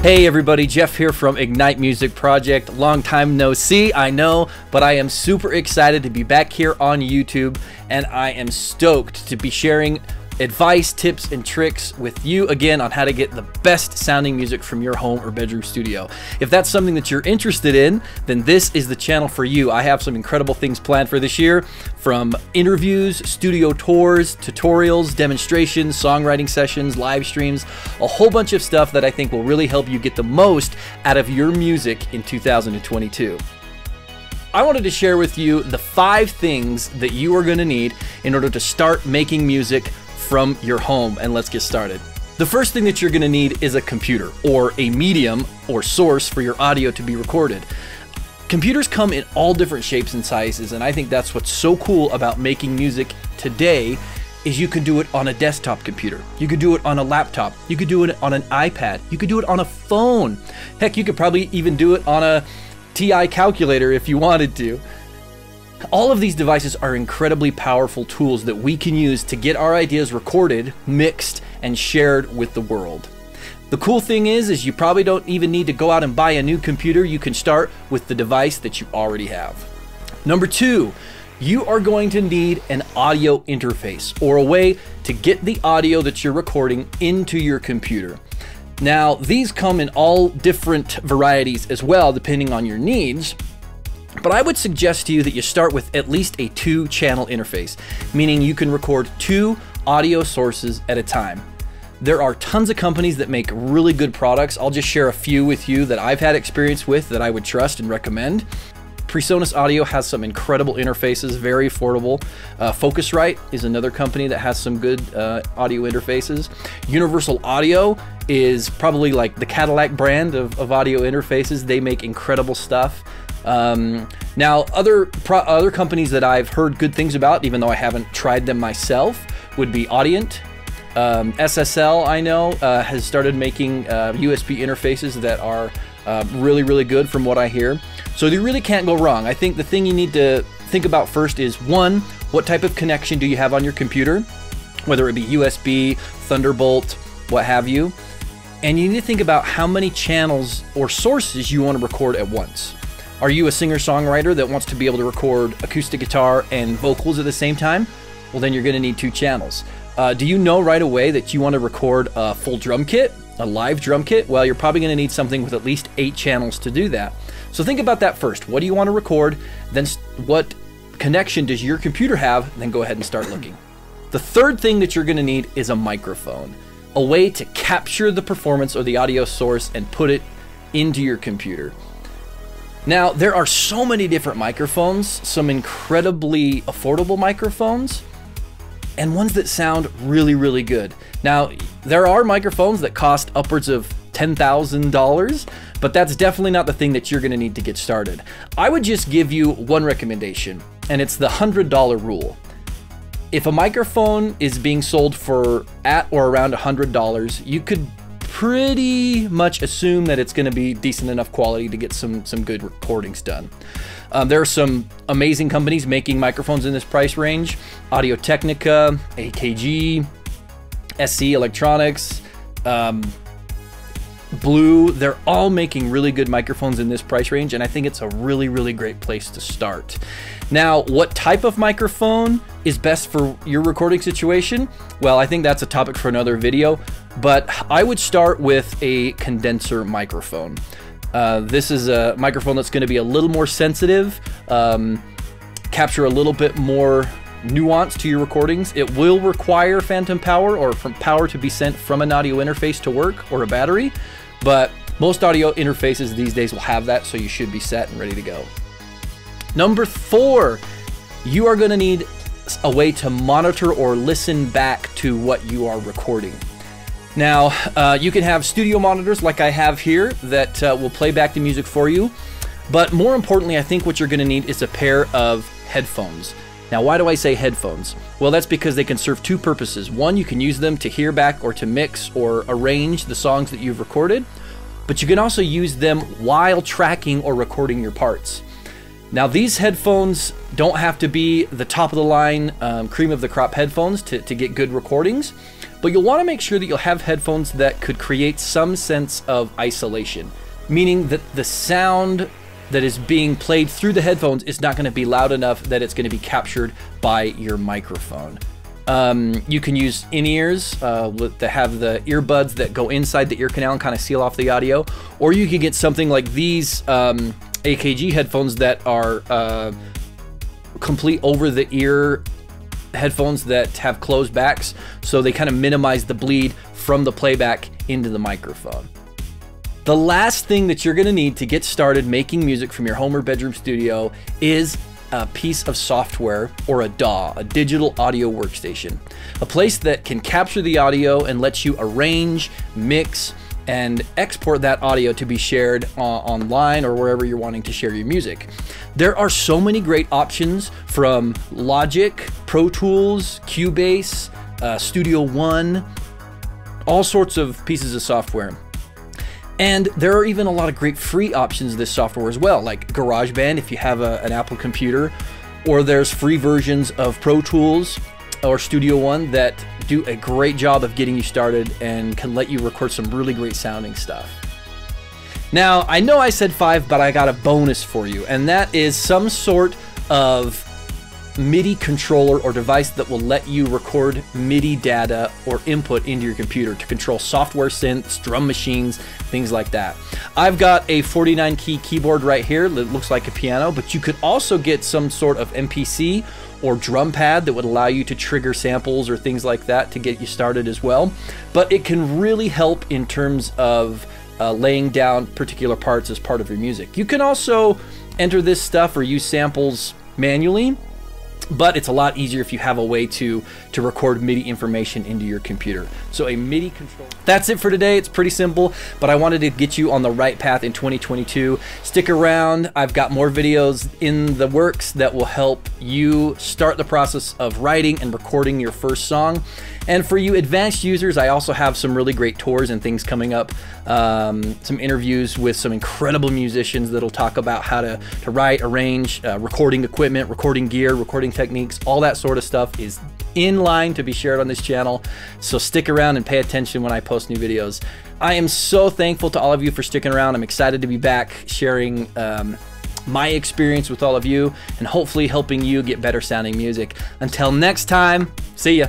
Hey everybody, Jeff here from Ignite Music Project. Long time no see, I know, but I am super excited to be back here on YouTube, and I am stoked to be sharing advice, tips, and tricks with you again on how to get the best sounding music from your home or bedroom studio. If that's something that you're interested in, then this is the channel for you. I have some incredible things planned for this year, from interviews, studio tours, tutorials, demonstrations, songwriting sessions, live streams, a whole bunch of stuff that I think will really help you get the most out of your music in 2022. I wanted to share with you the 5 things that you are going to need in order to start making music from your home, and let's get started. The first thing that you're going to need is a computer, or a medium or source for your audio to be recorded. Computers come in all different shapes and sizes, and I think that's what's so cool about making music today is you can do it on a desktop computer. You could do it on a laptop. You could do it on an iPad. You could do it on a phone. Heck, you could probably even do it on a TI calculator if you wanted to. All of these devices are incredibly powerful tools that we can use to get our ideas recorded, mixed, and shared with the world. The cool thing is you probably don't even need to go out and buy a new computer. You can start with the device that you already have. Number 2, you are going to need an audio interface, or a way to get the audio that you're recording into your computer. Now, these come in all different varieties as well, depending on your needs. But I would suggest to you that you start with at least a 2-channel interface, meaning you can record 2 audio sources at a time. There are tons of companies that make really good products. I'll just share a few with you that I've had experience with that I would trust and recommend. PreSonus Audio has some incredible interfaces, very affordable. Focusrite is another company that has some good audio interfaces. Universal Audio is probably like the Cadillac brand of audio interfaces. They make incredible stuff. Now, other companies that I've heard good things about, even though I haven't tried them myself, would be Audient. SSL, I know, has started making USB interfaces that are really, really good from what I hear. So you really can't go wrong. I think the thing you need to think about first is, 1, what type of connection do you have on your computer, whether it be USB, Thunderbolt, what have you. And you need to think about how many channels or sources you want to record at once. Are you a singer-songwriter that wants to be able to record acoustic guitar and vocals at the same time? Well, then you're going to need 2 channels. Do you know right away that you want to record a full drum kit, a live drum kit? Well, you're probably going to need something with at least 8 channels to do that. So think about that first. What do you want to record? Then what connection does your computer have? Then go ahead and start looking. The third thing that you're going to need is a microphone, a way to capture the performance or the audio source and put it into your computer. Now, there are so many different microphones, some incredibly affordable microphones, and ones that sound really, really good. Now, there are microphones that cost upwards of $10,000, but that's definitely not the thing that you're gonna need to get started. I would just give you one recommendation, and it's the $100 rule. If a microphone is being sold for at or around $100, you could pretty much assume that it's going to be decent enough quality to get some good recordings done. There are some amazing companies making microphones in this price range: Audio-Technica, AKG, SC Electronics, Blue. They're all making really good microphones in this price range, and I think it's a really, really great place to start. Now, what type of microphone is best for your recording situation? Well, I think that's a topic for another video, but I would start with a condenser microphone. This is a microphone that's going to be a little more sensitive, capture a little bit more nuance to your recordings. It will require phantom power, or from power to be sent from an audio interface to work, or a battery, but most audio interfaces these days will have that, so you should be set and ready to go. Number 4, you are going to need a way to monitor or listen back to what you are recording. Now, you can have studio monitors like I have here that will play back the music for you, but more importantly, I think what you're going to need is a pair of headphones. Now, why do I say headphones? Well, that's because they can serve 2 purposes. 1, you can use them to hear back or to mix or arrange the songs that you've recorded, but you can also use them while tracking or recording your parts. Now these headphones don't have to be the top of the line cream of the crop headphones to get good recordings, but you'll want to make sure that you'll have headphones that could create some sense of isolation, meaning that the sound that is being played through the headphones is not going to be loud enough that it's going to be captured by your microphone. You can use in-ears that have the earbuds that go inside the ear canal and kind of seal off the audio, or you can get something like these AKG headphones that are complete over-the-ear headphones that have closed backs, so they kind of minimize the bleed from the playback into the microphone. The last thing that you're going to need to get started making music from your home or bedroom studio is a piece of software, or a DAW, a digital audio workstation. A place that can capture the audio and lets you arrange, mix, and export that audio to be shared online or wherever you're wanting to share your music. There are so many great options, from Logic, Pro Tools, Cubase, Studio One, all sorts of pieces of software. And there are even a lot of great free options of this software as well, like GarageBand if you have an Apple computer, or there's free versions of Pro Tools or Studio One that do a great job of getting you started and can let you record some really great sounding stuff. Now, I know I said 5, but I got a bonus for you, and that is some sort of MIDI controller or device that will let you record MIDI data or input into your computer to control software synths, drum machines, things like that. I've got a 49 key keyboard right here that looks like a piano, but you could also get some sort of MPC or drum pad that would allow you to trigger samples or things like that to get you started as well. But it can really help in terms of laying down particular parts as part of your music. You can also enter this stuff or use samples manually, but it's a lot easier if you have a way to record MIDI information into your computer. So a MIDI controller. That's it for today. It's pretty simple, but I wanted to get you on the right path in 2022. Stick around. I've got more videos in the works that will help you start the process of writing and recording your first song. And for you advanced users, I also have some really great tours and things coming up. Some interviews with some incredible musicians that'll talk about how to write, arrange, recording equipment, recording gear, recording techniques, all that sort of stuff is in line to be shared on this channel. So stick around and pay attention when I post new videos. I am so thankful to all of you for sticking around. I'm excited to be back sharing my experience with all of you and hopefully helping you get better sounding music. Until next time, see ya.